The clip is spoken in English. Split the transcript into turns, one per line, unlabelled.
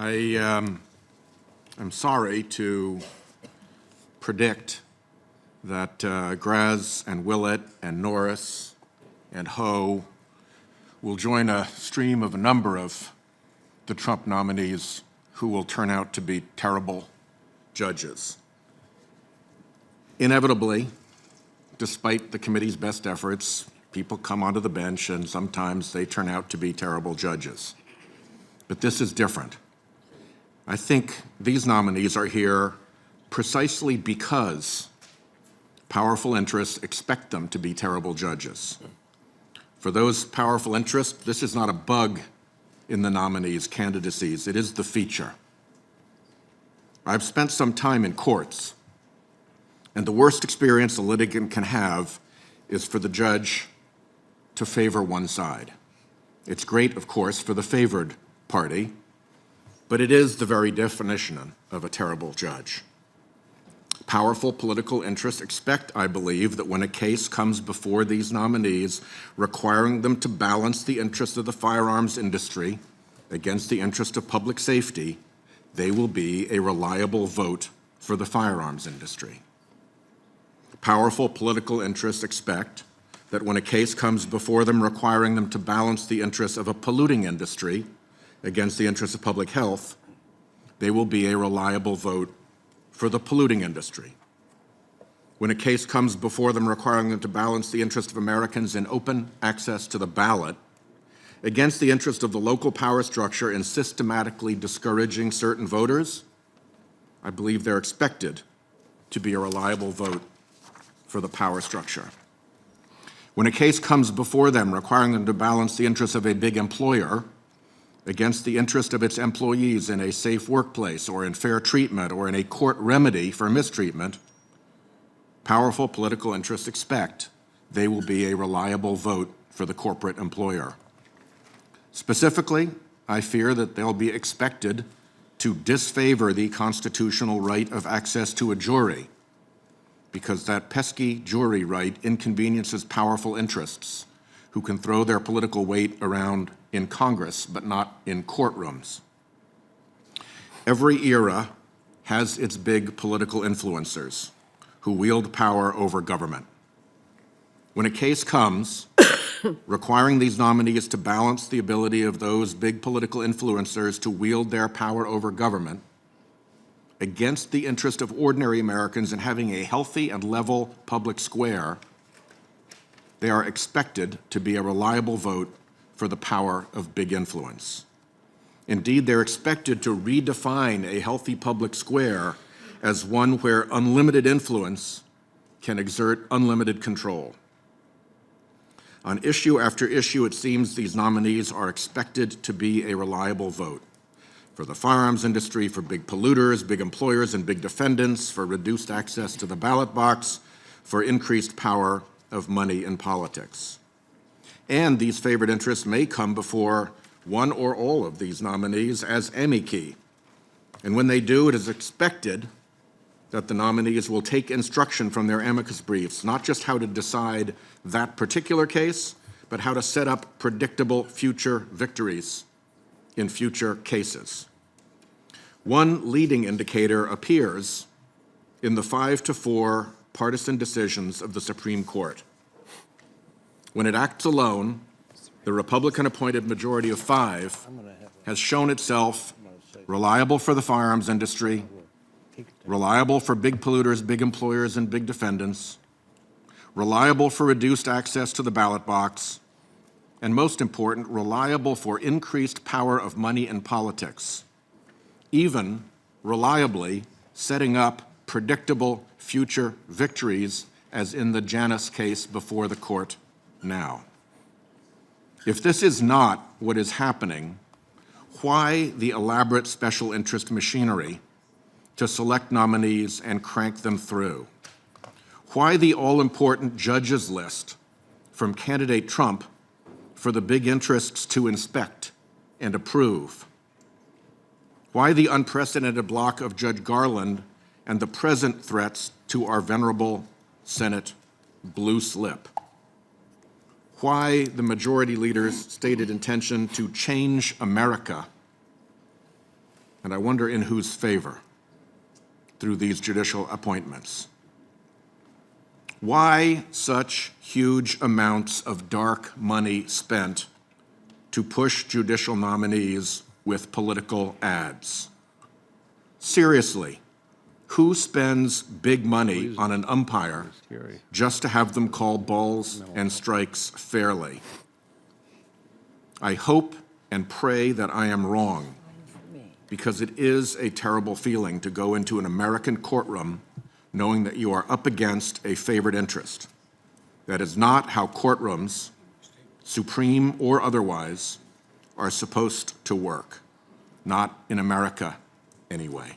I'm sorry to predict that Graz and Willett and Norris and Ho will join a stream of a number of the Trump nominees who will turn out to be terrible judges. Inevitably, despite the committee's best efforts, people come onto the bench and sometimes they turn out to be terrible judges. But this is different. I think these nominees are here precisely because powerful interests expect them to be terrible judges. For those powerful interests, this is not a bug in the nominees' candidacies, it is the feature. I've spent some time in courts, and the worst experience a litigant can have is for the judge to favor one side. It's great, of course, for the favored party, but it is the very definition of a terrible judge. Powerful political interests expect, I believe, that when a case comes before these nominees requiring them to balance the interest of the firearms industry against the interest of public safety, they will be a reliable vote for the firearms industry. Powerful political interests expect that when a case comes before them requiring them to balance the interests of a polluting industry against the interests of public health, they will be a reliable vote for the polluting industry. When a case comes before them requiring them to balance the interest of Americans in open access to the ballot against the interest of the local power structure in systematically discouraging certain voters, I believe they're expected to be a reliable vote for the power structure. When a case comes before them requiring them to balance the interests of a big employer against the interest of its employees in a safe workplace or in fair treatment or in a court remedy for mistreatment, powerful political interests expect they will be a reliable vote for the corporate employer. Specifically, I fear that they'll be expected to disfavor the constitutional right of access to a jury because that pesky jury right inconveniences powerful interests who can throw their political weight around in Congress, but not in courtrooms. Every era has its big political influencers who wield power over government. When a case comes requiring these nominees to balance the ability of those big political influencers to wield their power over government against the interest of ordinary Americans in having a healthy and level public square, they are expected to be a reliable vote for the power of big influence. Indeed, they're expected to redefine a healthy public square as one where unlimited influence can exert unlimited control. On issue after issue, it seems these nominees are expected to be a reliable vote for the firearms industry, for big polluters, big employers, and big defendants, for reduced access to the ballot box, for increased power of money in politics. And these favored interests may come before one or all of these nominees as amici. And when they do, it is expected that the nominees will take instruction from their amicus briefs, not just how to decide that particular case, but how to set up predictable future victories in future cases. One leading indicator appears in the 5-4 partisan decisions of the Supreme Court. When it acts alone, the Republican-appointed majority of 5 has shown itself reliable for the firearms industry, reliable for big polluters, big employers, and big defendants, reliable for reduced access to the ballot box, and most important, reliable for increased power of money in politics, even reliably setting up predictable future victories, as in the Janus case before the court now. If this is not what is happening, why the elaborate special interest machinery to select nominees and crank them through? Why the all-important judges list from candidate Trump for the big interests to inspect and approve? Why the unprecedented block of Judge Garland and the present threats to our venerable Senate blue slip? Why the majority leader's stated intention to change America and I wonder in whose favor, through these judicial appointments. Why such huge amounts of dark money spent to push judicial nominees with political ads? Seriously, who spends big money on an umpire just to have them call balls and strikes fairly? I hope and pray that I am wrong, because it is a terrible feeling to go into an American courtroom knowing that you are up against a favored interest. That is not how courtrooms, supreme or otherwise, are supposed to work. Not in America, anyway.